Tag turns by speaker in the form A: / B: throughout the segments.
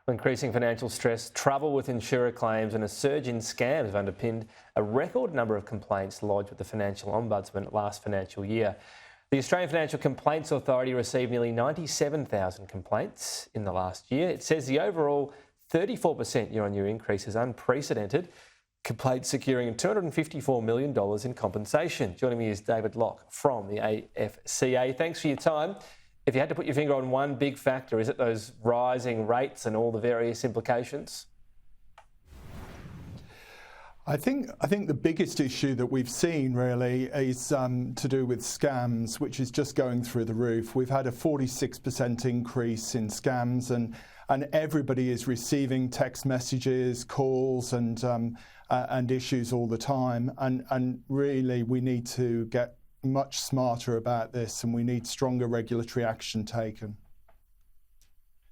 A: Increasing financial stress, trouble with insurer claims and a surge in scams have underpinned a record number of complaints lodged with the Financial Ombudsman last financial year. The Australian Financial Complaints Authority received nearly 97,000 complaints in the last year. It says the overall 34% year-on-year increase is unprecedented. Complaints securing $254 million in compensation. Joining me is David Locke from the AFCA. Thanks for your time. If you had to put your finger on one big factor, is it those rising rates and all the various implications?
B: I think the biggest issue that we've seen really is to do with scams, which is just going through the roof. We've had a 46% increase in scams, and everybody is receiving text messages, calls, and issues all the time. And really, we need to get much smarter about this, and we need stronger regulatory action taken.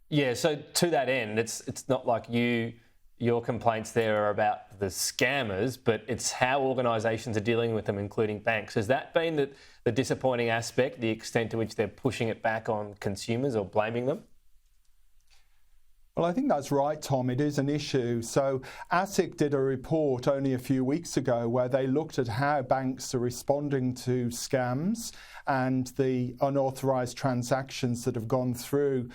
A: Yeah, so to that end, it's not like your complaints there are about the scammers, but it's how organisations are dealing with them, including banks. Has that been the disappointing aspect, the extent to which they're pushing it back on consumers or blaming them?
B: Well, I think that's right, Tom. It is an issue. So ASIC did a report only a few weeks ago where they looked at how banks are responding to scams and the unauthorised transactions that have gone through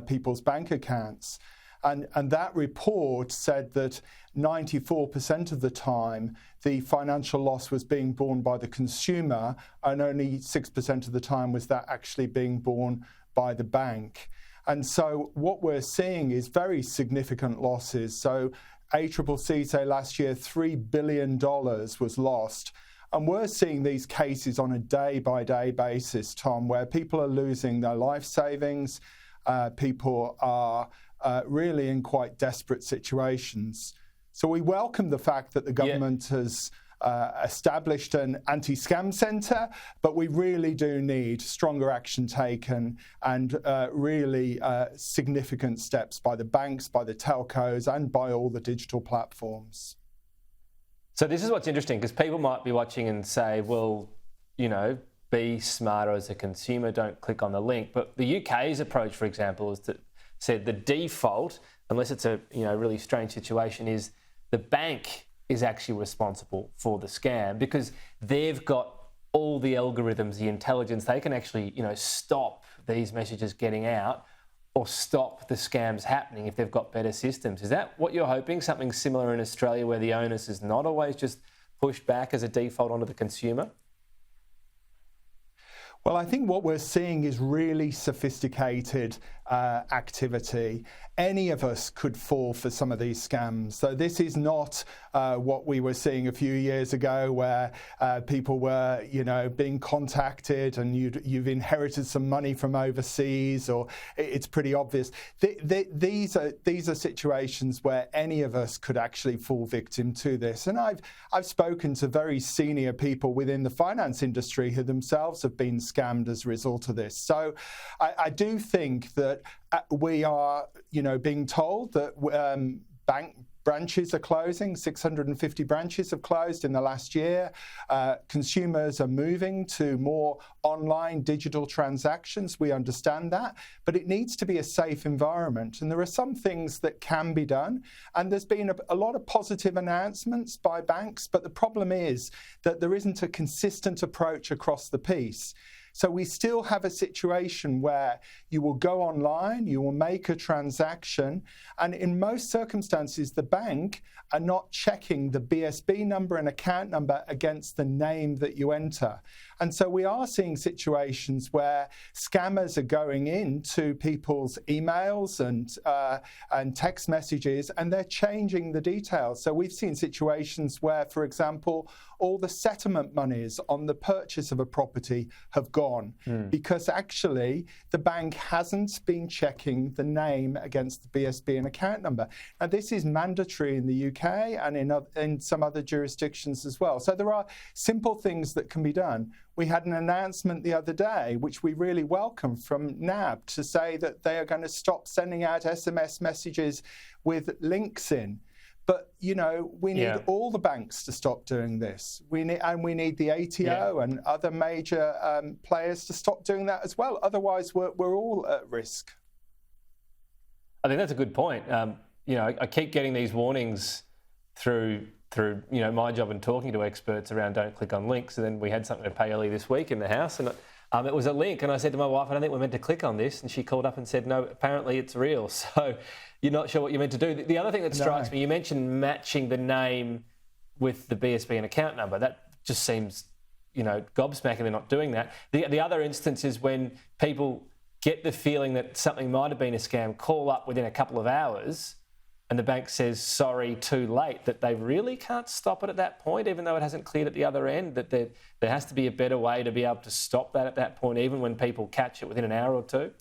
B: people's bank accounts. And that report said that 94% of the time the financial loss was being borne by the consumer, and only 6% of the time was that actually being borne by the bank. And so what we're seeing is very significant losses. So ACCC say last year $3 billion was lost. And we're seeing these cases on a day-by-day basis, Tom, where people are losing their life savings. People are really in quite desperate situations. So we welcome the fact that the government has established an anti-scam centre, but we really do need stronger action taken and really significant steps by the banks, by the telcos, and by all the digital platforms.
A: So this is what's interesting, because people might be watching and say, well, be smarter as a consumer, don't click on the link. But the UK's approach, for example, is that said the default, unless it's a really strange situation, is the bank is actually responsible for the scam because they've got all the algorithms, the intelligence. They can actually, stop these messages getting out or stop the scams happening if they've got better systems. Is that what you're hoping? Something similar in Australia where the onus is not always just pushed back as a default onto the consumer?
B: Well, I think what we're seeing is really sophisticated activity. Any of us could fall for some of these scams. So this is not what we were seeing a few years ago where people were, being contacted and you've inherited some money from overseas, or it's pretty obvious. These are situations where any of us could actually fall victim to this. And I've spoken to very senior people within the finance industry who themselves have been scammed as a result of this. So I do think that we are, being told that bank branches are closing. 650 branches have closed in the last year. Consumers are moving to more online digital transactions. We understand that, but it needs to be a safe environment. And there are some things that can be done. And there's been a lot of positive announcements by banks, but the problem is that there isn't a consistent approach across the piece. So we still have a situation where you will go online, you will make a transaction, and in most circumstances, the bank are not checking the BSB number and account number against the name that you enter. And so we are seeing situations where scammers are going into people's emails and text messages, and they're changing the details. So we've seen situations where, for example, all the settlement monies on the purchase of a property have gone because actually the bank hasn't been checking the name against the BSB and account number. Now, this is mandatory in the UK and in some other jurisdictions as well. So there are simple things that can be done. We had an announcement the other day, which we really welcome, from NAB to say that they are going to stop sending out SMS messages with links in. But, we need all the banks to stop doing this. We need the ATO and other major players to stop doing that as well. Otherwise, we're all at risk.
A: I think that's a good point. I keep getting these warnings through my job and talking to experts around don't click on links. And then we had something to pay early this week in the house, and it was a link. And I said to my wife, I don't think we're meant to click on this. And she called up and said, no, apparently it's real. So you're not sure what you're meant to do. The other thing that strikes me, you mentioned matching the name with the BSB and account number. That just seems, gobsmacking they're not doing that. The other instance is when people get the feeling that something might have been a scam, call up within a couple of hours, and the bank says, sorry, too late, that they really can't stop it at that point, even though it hasn't cleared at the other end, that there has to be a better way to be able to stop that at that point, even when people catch it within an hour or two?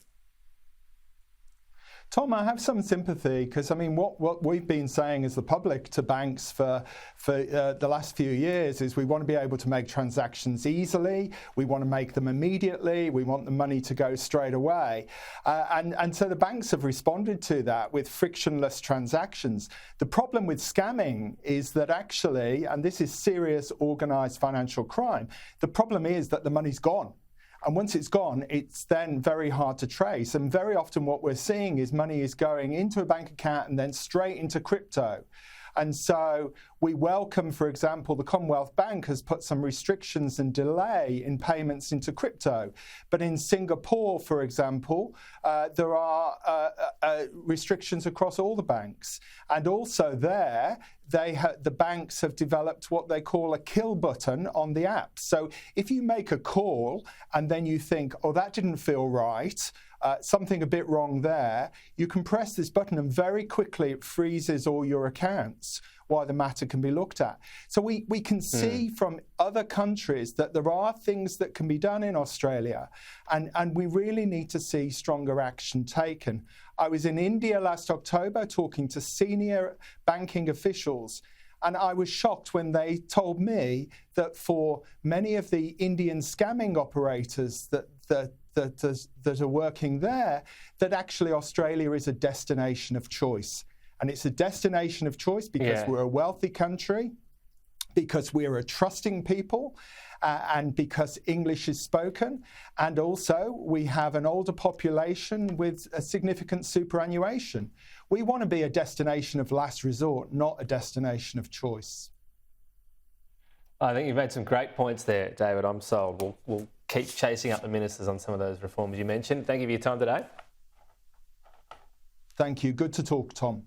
B: Tom, I have some sympathy because, what we've been saying as the public to banks for the last few years is we want to be able to make transactions easily, we want to make them immediately, we want the money to go straight away. And so the banks have responded to that with frictionless transactions. The problem with scamming is that actually, and this is serious organised financial crime, the problem is that the money's gone. And once it's gone, it's then very hard to trace. And very often what we're seeing is money is going into a bank account and then straight into crypto. And so we welcome, for example, the Commonwealth Bank has put some restrictions and delay in payments into crypto. But in Singapore, for example, there are restrictions across all the banks. And also there, the banks have developed what they call a kill button on the app. So if you make a call and then you think, oh, that didn't feel right, something a bit wrong there, you can press this button and very quickly it freezes all your accounts while the matter can be looked at. So we can see from other countries that there are things that can be done in Australia, and we really need to see stronger action taken. I was in India last October talking to senior banking officials, and I was shocked when they told me that for many of the Indian scamming operators that are working there, that actually Australia is a destination of choice. And it's a destination of choice because we're a wealthy country, because we're a trusting people, and because English is spoken. And also we have an older population with a significant superannuation. We want to be a destination of last resort, not a destination of choice.
A: I think you've made some great points there, David. I'm sold. We'll keep chasing up the ministers on some of those reforms you mentioned. Thank you for your time today.
B: Thank you. Good to talk, Tom.